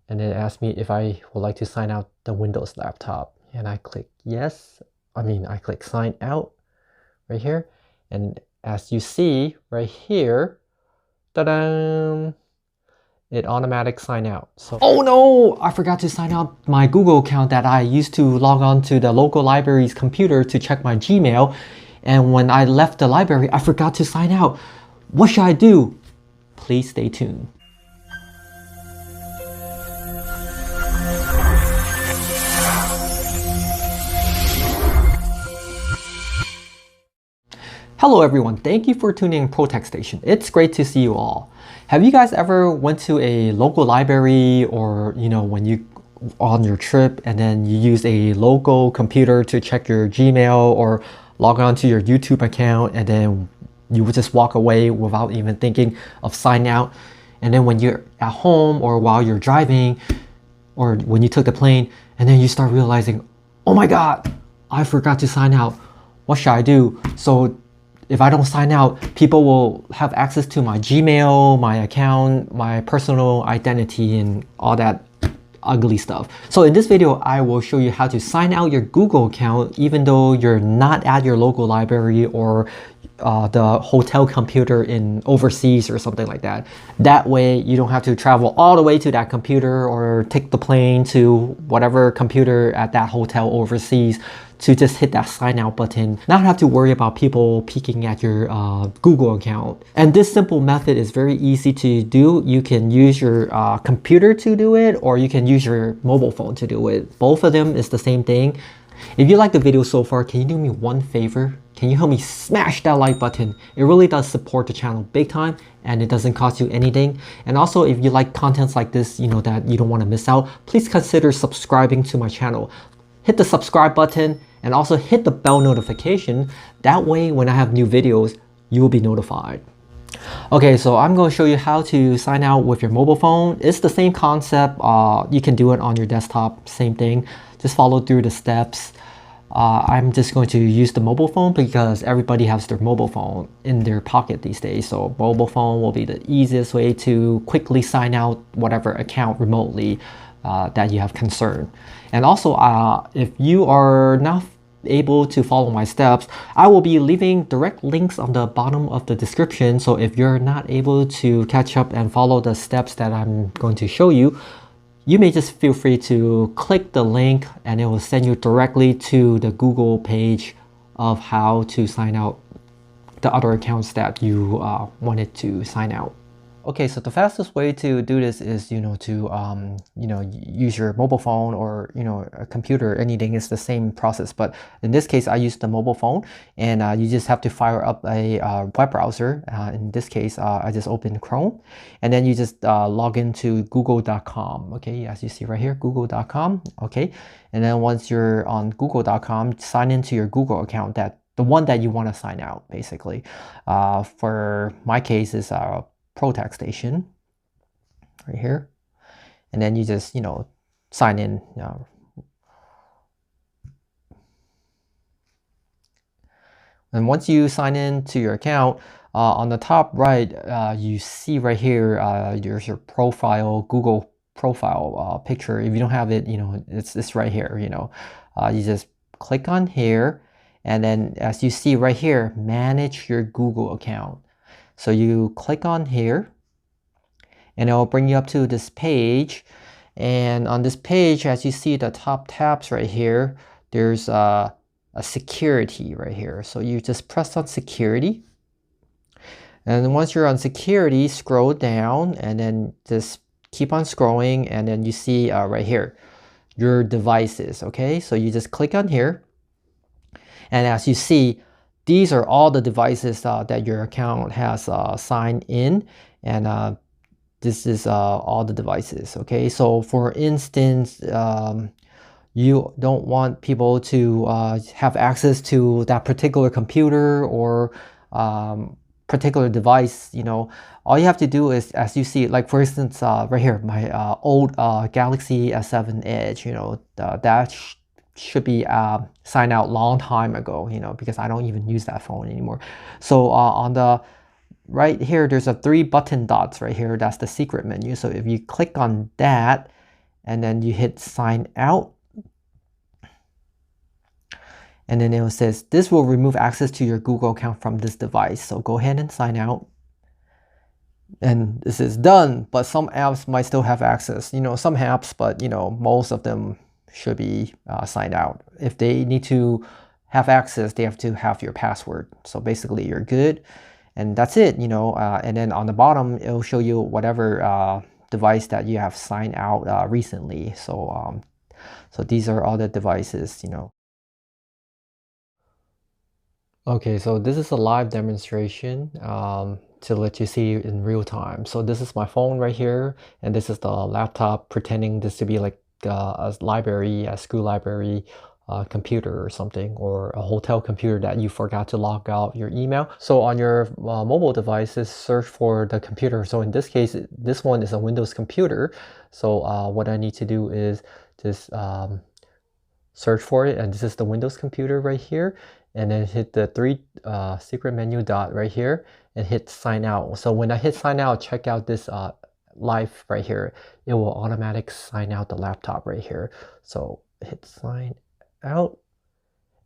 and it asks me if I would like to sign out the Windows laptop. And I click yes. I click sign out right here. And as you see right here, ta-da! It automatic sign out. So, oh no, I forgot to sign out my Google account that I used to log on to the local library's computer to check my Gmail. And when I left the library, I forgot to sign out. What should I do? Please stay tuned. Hello everyone, thank you for tuning in ProTecStation. It's great to see you all. Have you guys ever went to a local library, or when you on your trip and then you use a local computer to check your Gmail or log on to your YouTube account, and then you would just walk away without even thinking of signing out? And then when you're at home or while you're driving or when you took the plane, and then you start realizing, oh my god, I forgot to sign out. What should I do? So if I don't sign out, people will have access to my Gmail, my account, my personal identity, and all that ugly stuff. So in this video, I will show you how to sign out your Google account even though you're not at your local library or the hotel computer in overseas or something like that. That way you don't have to travel all the way to that computer or take the plane to whatever computer at that hotel overseas to just hit that sign out button, not have to worry about people peeking at your Google account. And this simple method is very easy to do. You can use your computer to do it, or you can use your mobile phone to do it. Both of them is the same thing. If you like the video so far, can you do me one favor? Can you help me smash that like button? It really does support the channel big time, and it doesn't cost you anything. And also, if you like contents like this, that you don't want to miss out, please consider subscribing to my channel. Hit the subscribe button and also hit the bell notification. That way, when I have new videos, you will be notified. Okay, so I'm going to show you how to sign out with your mobile phone. It's the same concept. You can do it on your desktop, same thing. Just follow through the steps. I'm just going to use the mobile phone because everybody has their mobile phone in their pocket these days. So mobile phone will be the easiest way to quickly sign out whatever account remotely that you have concern. And also, if you are not able to follow my steps, I will be leaving direct links on the bottom of the description. So if you're not able to catch up and follow the steps that I'm going to show you, you may just feel free to click the link and it will send you directly to the Google page of how to sign out the other accounts that you wanted to sign out. Okay, so the fastest way to do this is, to use your mobile phone or, a computer. Anything is the same process. But in this case, I use the mobile phone, and you just have to fire up a web browser. In this case, I just opened Chrome, and then you just log into google.com. Okay, as you see right here, google.com. Okay, and then once you're on google.com, sign into your Google account, the one that you want to sign out, basically. For my case, is ProTecStation right here, and then you just sign in. And once you sign in to your account, on the top right, you see right here, there's your profile, Google profile picture. If you don't have it, it's right here. You just click on here, and then as you see right here, manage your Google account. So you click on here, and it will bring you up to this page. And on this page, as you see the top tabs right here, there's a security right here. So you just press on security. And then once you're on security, scroll down and then just keep on scrolling. And then you see right here, your devices. Okay, so you just click on here. And as you see, these are all the devices that your account has signed in, and this is all the devices. Okay, so for instance, you don't want people to have access to that particular computer or particular device. All you have to do is, as you see, like for instance, right here, my old Galaxy S7 Edge. That should be signed out long time ago, because I don't even use that phone anymore. So on the right here, there's a 3 button dots right here. That's the secret menu. So if you click on that, and then you hit sign out. And then it says, this will remove access to your Google account from this device. So go ahead and sign out. And this is done, but some apps might still have access. You know, some apps, but you know, most of them should be signed out. If they need to have access, they have to have your password. So basically you're good. And that's it, you know, and then on the bottom, it'll show you whatever device that you have signed out recently. So, so these are all the devices, you know. Okay, so this is a live demonstration to let you see in real time. So this is my phone right here, and this is the laptop, pretending this to be like a library, a school library computer or something, or a hotel computer that you forgot to log out your email. So on your mobile devices, search for the computer. So in this case, this one is a Windows computer. So what I need to do is just search for it, and this is the Windows computer right here, and then hit the three secret menu dot right here and hit sign out. So when I hit sign out, check out this live right here. It will automatically sign out the laptop right here. So hit sign out,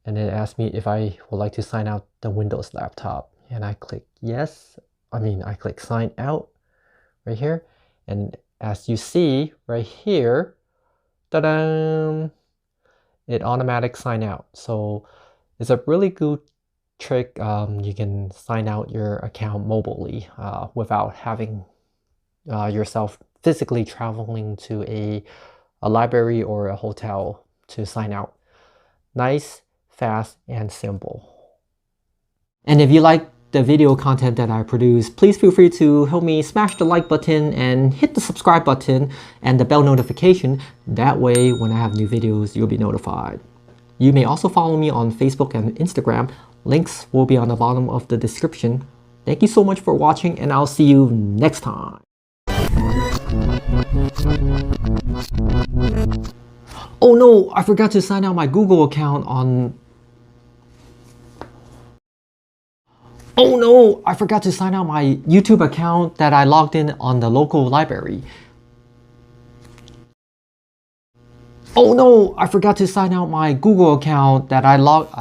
and then it asks me if I would like to sign out the Windows laptop, and I click yes. I click sign out right here, and as you see right here, ta-da! It automatic sign out. So it's a really good trick. You can sign out your account mobilely without having yourself physically traveling to a library or a hotel to sign out. Nice, fast, and simple. And if you like the video content that I produce, please feel free to help me smash the like button and hit the subscribe button and the bell notification. That way, when I have new videos, you'll be notified. You may also follow me on Facebook and Instagram. Links will be on the bottom of the description. Thank you so much for watching, and I'll see you next time. Oh no, I forgot to sign out my Google account on... Oh no, I forgot to sign out my YouTube account that I logged in on the local library. Oh no, I forgot to sign out my Google account that I logged...